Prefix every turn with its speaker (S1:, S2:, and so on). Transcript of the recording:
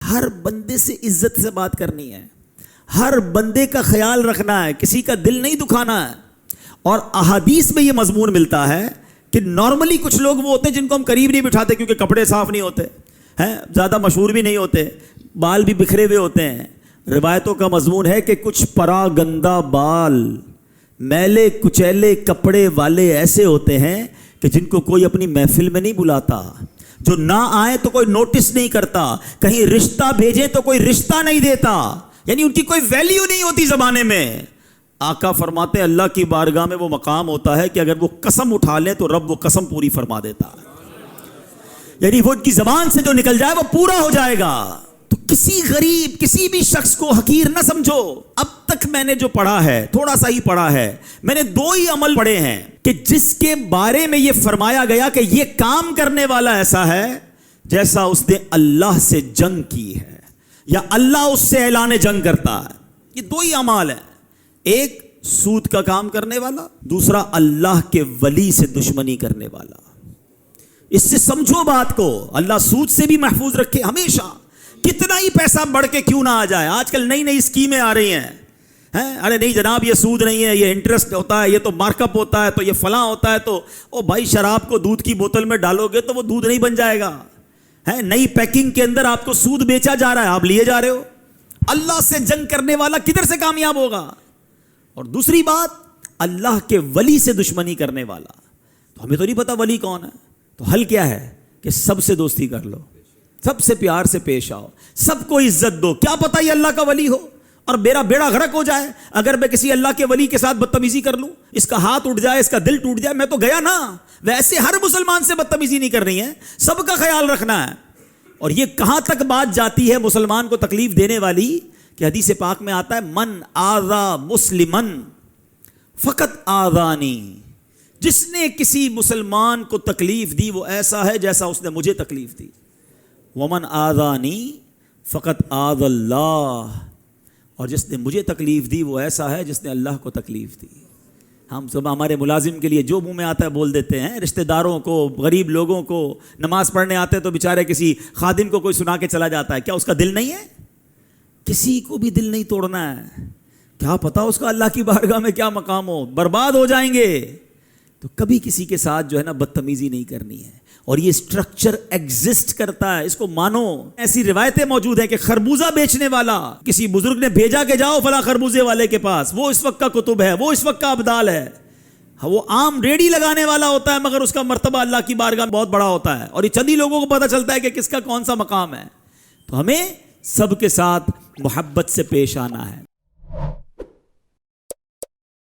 S1: ہر بندے سے عزت سے بات کرنی ہے، ہر بندے کا خیال رکھنا ہے، کسی کا دل نہیں دکھانا ہے۔ اور احادیث میں یہ مضمون ملتا ہے کہ نارملی کچھ لوگ وہ ہوتے ہیں جن کو ہم قریب نہیں بٹھاتے کیونکہ کپڑے صاف نہیں ہوتے ہیں، زیادہ مشہور بھی نہیں ہوتے، بال بھی بکھرے ہوئے ہوتے ہیں۔ روایتوں کا مضمون ہے کہ کچھ پراگندہ بال، میلے کچیلے کپڑے والے ایسے ہوتے ہیں کہ جن کو کوئی اپنی محفل میں نہیں بلاتا، جو نہ آئے تو کوئی نوٹس نہیں کرتا، کہیں رشتہ بھیجے تو کوئی رشتہ نہیں دیتا، یعنی ان کی کوئی ویلیو نہیں ہوتی زمانے میں۔ آقا فرماتے ہیں اللہ کی بارگاہ میں وہ مقام ہوتا ہے کہ اگر وہ قسم اٹھا لیں تو رب وہ قسم پوری فرما دیتا ہے، یعنی وہ ان کی زبان سے جو نکل جائے وہ پورا ہو جائے گا۔ تو کسی غریب، کسی بھی شخص کو حقیر نہ سمجھو۔ اب تک میں نے جو پڑھا ہے، تھوڑا سا ہی پڑھا ہے، میں نے 2 ہی عمل پڑھے ہیں کہ جس کے بارے میں یہ فرمایا گیا کہ یہ کام کرنے والا ایسا ہے جیسا اس نے اللہ سے جنگ کی ہے یا اللہ اس سے اعلان جنگ کرتا ہے۔ یہ 2 ہی اعمال ہیں، ایک سود کا کام کرنے والا، دوسرا اللہ کے ولی سے دشمنی کرنے والا۔ اس سے سمجھو بات کو، اللہ سود سے بھی محفوظ رکھے ہمیشہ، کتنا ہی پیسہ بڑھ کے کیوں نہ آ جائے۔ آج کل نئی نئی اسکیمیں آ رہی ہیں، ارے نہیں جناب یہ سود نہیں ہے، یہ انٹرسٹ ہوتا ہے، یہ تو مارک اپ ہوتا ہے، تو یہ فلاں ہوتا ہے، تو او بھائی شراب کو دودھ کی بوتل میں ڈالو گے تو وہ دودھ نہیں بن جائے گا، نئی پیکنگ کے اندر آپ کو سود بیچا جا رہا ہے، آپ لیے جا رہے ہو۔ اللہ سے جنگ کرنے والا کدھر سے کامیاب ہوگا؟ اور دوسری بات، اللہ کے ولی سے دشمنی کرنے والا، تو ہمیں تو نہیں پتا ولی کون ہے، تو حل کیا ہے کہ سب سے دوستی کر لو، سب سے پیار سے پیش آؤ، سب کو عزت دو۔ کیا پتہ یہ اللہ کا ولی ہو اور میرا بیڑا غرق ہو جائے اگر میں کسی اللہ کے ولی کے ساتھ بدتمیزی کر لوں، اس کا ہاتھ اٹھ جائے، اس کا دل ٹوٹ جائے، میں تو گیا نا۔ ویسے ہر مسلمان سے بدتمیزی نہیں کرنی ہے، سب کا خیال رکھنا ہے۔ اور یہ کہاں تک بات جاتی ہے مسلمان کو تکلیف دینے والی کہ حدیث پاک میں آتا ہے من آذا مسلمن فقط آذانی، جس نے کسی مسلمان کو تکلیف دی وہ ایسا ہے جیسا اس نے مجھے تکلیف دی۔ ومن آذانی فقط آذ اللہ، اور جس نے مجھے تکلیف دی وہ ایسا ہے جس نے اللہ کو تکلیف دی۔ ہم سب ہمارے ملازم کے لیے جو منہ میں آتا ہے بول دیتے ہیں، رشتہ داروں کو، غریب لوگوں کو، نماز پڑھنے آتے ہیں تو بیچارے کسی خادم کو کوئی سنا کے چلا جاتا ہے، کیا اس کا دل نہیں ہے؟ کسی کو بھی دل نہیں توڑنا ہے، کیا پتا اس کا اللہ کی بارگاہ میں کیا مقام ہو، برباد ہو جائیں گے۔ تو کبھی کسی کے ساتھ جو ہے نا بدتمیزی نہیں کرنی ہے، اور یہ سٹرکچر ایگزسٹ کرتا ہے، اس کو مانو۔ ایسی روایتیں موجود ہیں کہ خربوزہ بیچنے والا کسی بزرگ نے بھیجا کہ جاؤ فلاں خربوزے والے کے پاس، وہ اس وقت کا کتب ہے، وہ اس وقت کا ابدال ہے، وہ عام ریڑھی لگانے والا ہوتا ہے مگر اس کا مرتبہ اللہ کی بارگاہ میں بہت بڑا ہوتا ہے، اور یہ چند ہی لوگوں کو پتہ چلتا ہے کہ کس کا کون سا مقام ہے۔ تو ہمیں سب کے ساتھ محبت سے پیش آنا ہے۔